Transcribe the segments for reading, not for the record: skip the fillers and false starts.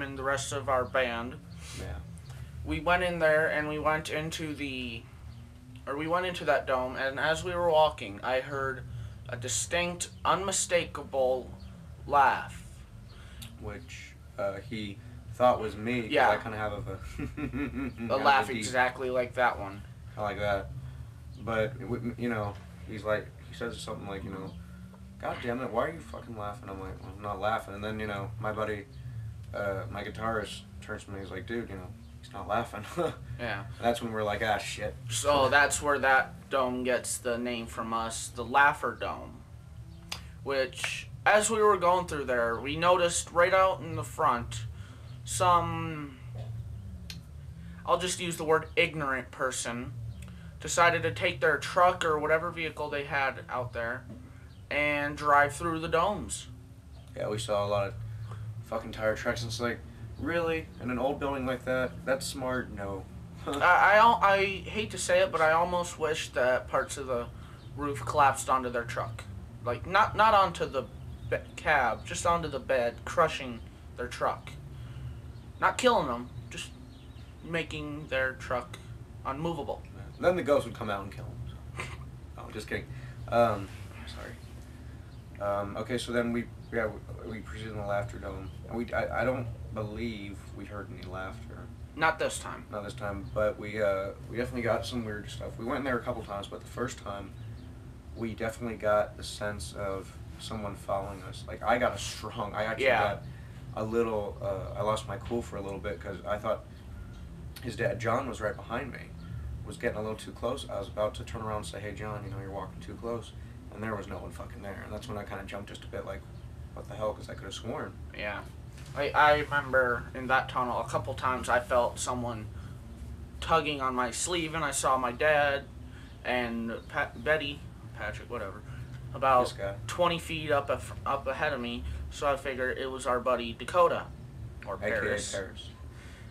and the rest of our band. Yeah. We went in there and we went into that dome, and as we were walking, I heard a distinct, unmistakable laugh. Which he thought was me. 'Cause Yeah. I kind of have A laugh exactly like that one. Kind of like that. But, he's like, he says something like, God damn it, why are you fucking laughing? I'm like, well, I'm not laughing. And then, my buddy, my guitarist, turns to me, he's like, dude, he's not laughing. Yeah. And that's when we're like, ah, shit. So that's where that dome gets the name from us, the Laugher Dome. Which, as we were going through there, we noticed right out in the front some, I'll just use the word ignorant person, decided to take their truck or whatever vehicle they had out there and drive through the domes. Yeah, we saw a lot of fucking tire tracks, and it's like, really? In an old building like that? That's smart? No. I hate to say it, but I almost wish that parts of the roof collapsed onto their truck. Like, not onto the cab, just onto the bed, crushing their truck. Not killing them, just making their truck unmovable. Then the ghost would come out and kill him. So. Oh, just kidding. Sorry. Okay, so then we proceeded in the laughter dome, and I don't believe we heard any laughter. Not this time. Not this time, but we definitely got some weird stuff. We went in there a couple times, but the first time, we definitely got the sense of someone following us. Like, I actually got a little, I lost my cool for a little bit because I thought his dad, John, was right behind me, was getting a little too close. I was about to turn around and say, hey, John, you're walking too close. And there was no one fucking there. And that's when I kind of jumped just a bit like, what the hell, because I could have sworn. Yeah. I remember in that tunnel a couple times I felt someone tugging on my sleeve, and I saw my dad and Patrick, whatever, about 20 feet up ahead of me, so I figured it was our buddy Dakota, or Paris. AKA Paris.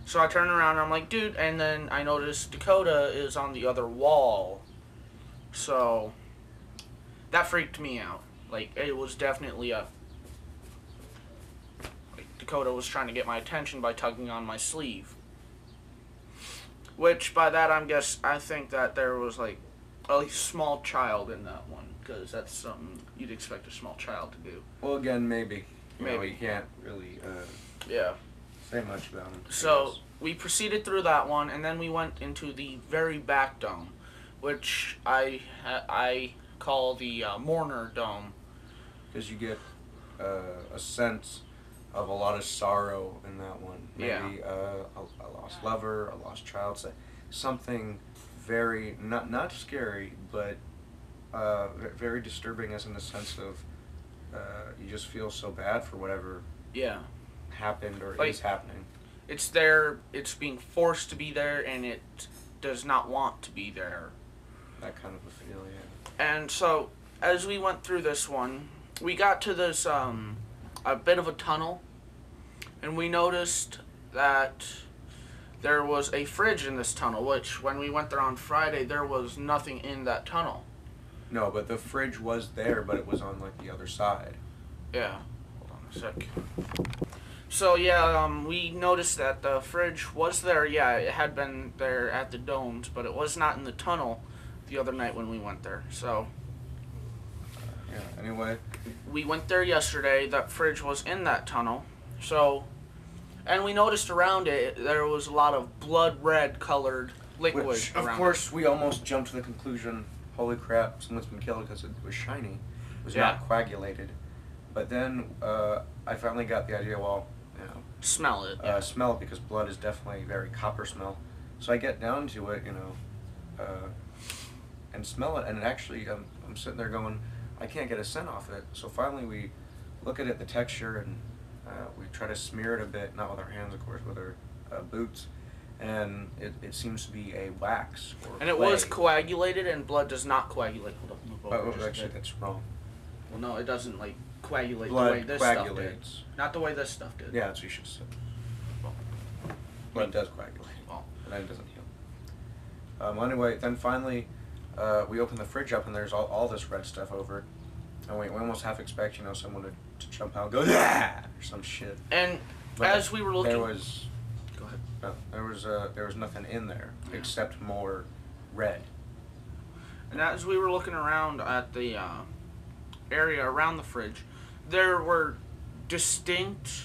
So I turned around and I'm like, dude, and then I noticed Dakota is on the other wall, so that freaked me out. Like, it was definitely Dakota was trying to get my attention by tugging on my sleeve. Which, by that, I think that there was, like, a small child in that one, because that's something you'd expect a small child to do. Well, again, maybe. Maybe. You can't really yeah. say much about him. So, we proceeded through that one, and then we went into the very back dome, which I call the Mourner Dome. Because you get a sense of a lot of sorrow in that one. Maybe a lost lover, a lost child, something very, not scary, but very disturbing, as in the sense of you just feel so bad for whatever happened or is happening. It's there, it's being forced to be there, and it does not want to be there. That kind of a feel, yeah. And so, as we went through this one, we got to this, a bit of a tunnel, and we noticed that there was a fridge in this tunnel, which, when we went there on Friday, there was nothing in that tunnel. No, but the fridge was there, but it was on, like, the other side. Yeah. Hold on a sec. So, we noticed that the fridge was there. Yeah, it had been there at the domes, but it was not in the tunnel the other night when we went there. So, anyway. We went there yesterday. That fridge was in that tunnel. So, and we noticed around it, there was a lot of blood red colored liquid Which, around of course, we almost jumped to the conclusion, holy crap, someone's been killed because it was shiny. It was not coagulated. But then I finally got the idea, smell it. Smell it, because blood is definitely very copper smell. So I get down to it, and smell it, and it actually, I'm sitting there going, I can't get a scent off it. So finally we look at it, the texture, and we try to smear it a bit, not with our hands, of course, with our boots, and it seems to be a wax or and it clay. was coagulated, and blood does not coagulate. Hold up, move over just a actually, bit. that's wrong. Well, no, it doesn't, like, coagulate Blood the way this stuff did. coagulates. Not the way this stuff did. Yeah, that's what you should say. Well, Blood does coagulate, well, and then it doesn't heal. Anyway, then finally, we open the fridge up, and there's all this red stuff over it. And we almost half expect, someone to jump out and go, yeah, or some shit. And But as we were looking, there was go ahead. there was nothing in there except more red. And as we were looking around at the area around the fridge, there were distinct,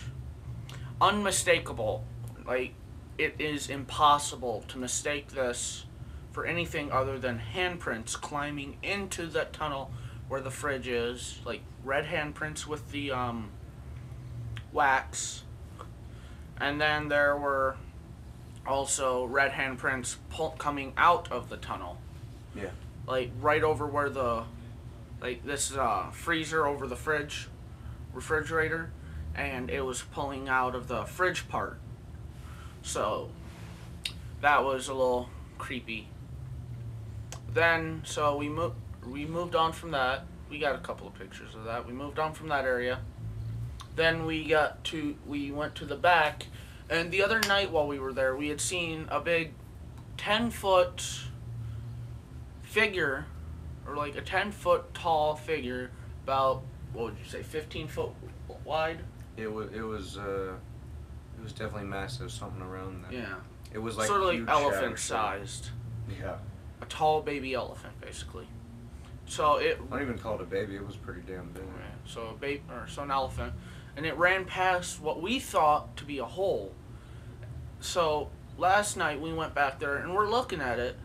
unmistakable, like, it is impossible to mistake this for anything other than handprints climbing into that tunnel where the fridge is, like red handprints with the wax. And then there were also red handprints coming out of the tunnel. Yeah. Like right over where the, like this freezer over the refrigerator, and it was pulling out of the fridge part. So that was a little creepy. Then so we moved on from that. We got a couple of pictures of that. We moved on from that area. Then we went to the back, and the other night while we were there, we had seen a big 10-foot figure, or like a 10-foot tall figure, about, what would you say, 15 foot wide? It was definitely massive, something around that. Yeah. It was like sort of like huge elephant shadow. sized. Yeah. A tall baby elephant, basically. So it. I don't even call it a baby. It was pretty damn big. So an elephant, and it ran past what we thought to be a hole. So last night we went back there and we're looking at it.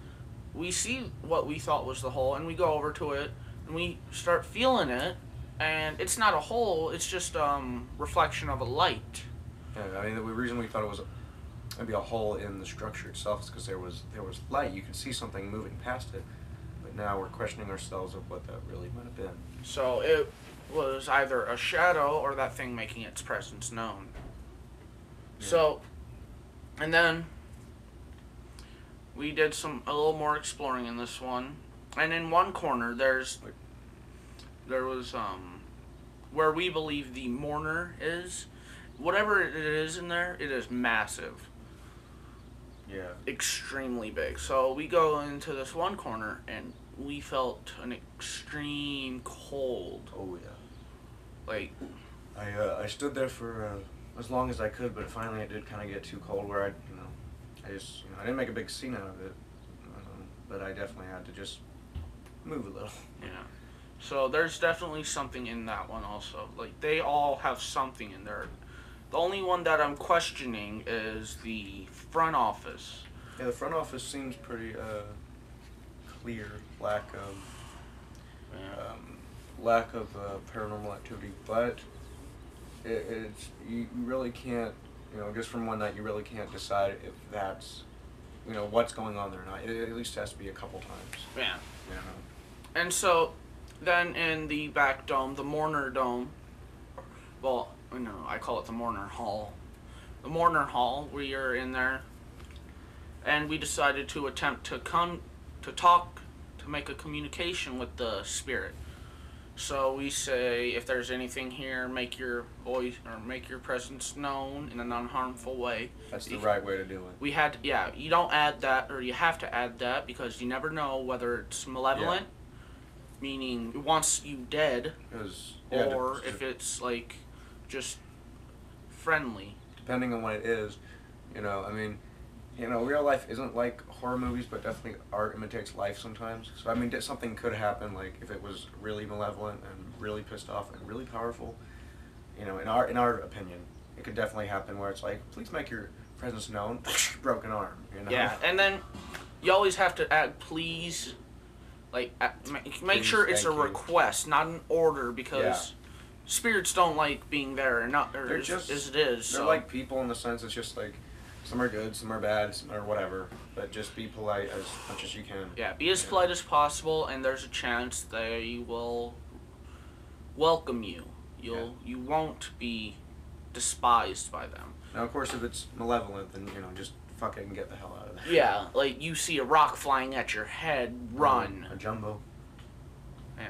We see what we thought was the hole, and we go over to it and we start feeling it, and it's not a hole. It's just reflection of a light. Yeah, I mean, the reason we thought it was maybe a hole in the structure itself is because there was light. You could see something moving past it, but now we're questioning ourselves of what that really might have been. So it was either a shadow or that thing making its presence known. Yeah. So, and then we did a little more exploring in this one, and in one corner there was where we believe the mourner is. Whatever it is in there, it is massive. Yeah. Extremely big. So we go into this one corner and we felt an extreme cold. Oh yeah. Like, I stood there for as long as I could, but finally it did kind of get too cold where I didn't make a big scene out of it, but I definitely had to just move a little. Yeah. So there's definitely something in that one also. Like, they all have something in there. The only one that I'm questioning is the front office. Yeah, the front office seems pretty clear, lack of paranormal activity, but it's you really can't, just from one night you really can't decide if that's, what's going on there or not. It at least has to be a couple times. Yeah. Yeah. And so then in the back dome, the Mourner Dome, well, no, I call it the Mourner Hall. The Mourner Hall, we are in there, and we decided to attempt to talk, to make a communication with the spirit. So we say, if there's anything here, make your voice or make your presence known in an unharmful way. That's the right way to do it. You don't add that, or you have to add that, because you never know whether it's malevolent, meaning it wants you dead, or if it's like just friendly. Depending on what it is, real life isn't like horror movies, but definitely art imitates life sometimes. So something could happen, like if it was really malevolent and really pissed off and really powerful. In our opinion, it could definitely happen where it's like, please make your presence known, broken arm. Yeah, and then you always have to add please. Like, make sure it's a request, not an order, because spirits don't like being there, as it is. They're like people in the sense it's just like, some are good, some are bad, some are whatever, but just be polite as much as you can. Yeah, be as polite as possible, and there's a chance they will welcome you. You won't be despised by them. Now, of course, if it's malevolent, then, just fuck it and get the hell out of there. Yeah, like you see a rock flying at your head, run. A jumbo. Yeah.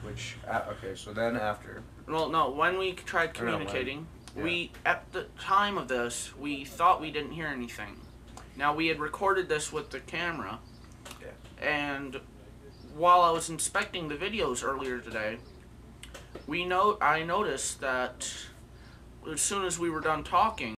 Which, okay, so then after. Well, no, when we tried communicating, at the time of this, we thought we didn't hear anything. Now, we had recorded this with the camera, and while I was inspecting the videos earlier today, I noticed that as soon as we were done talking,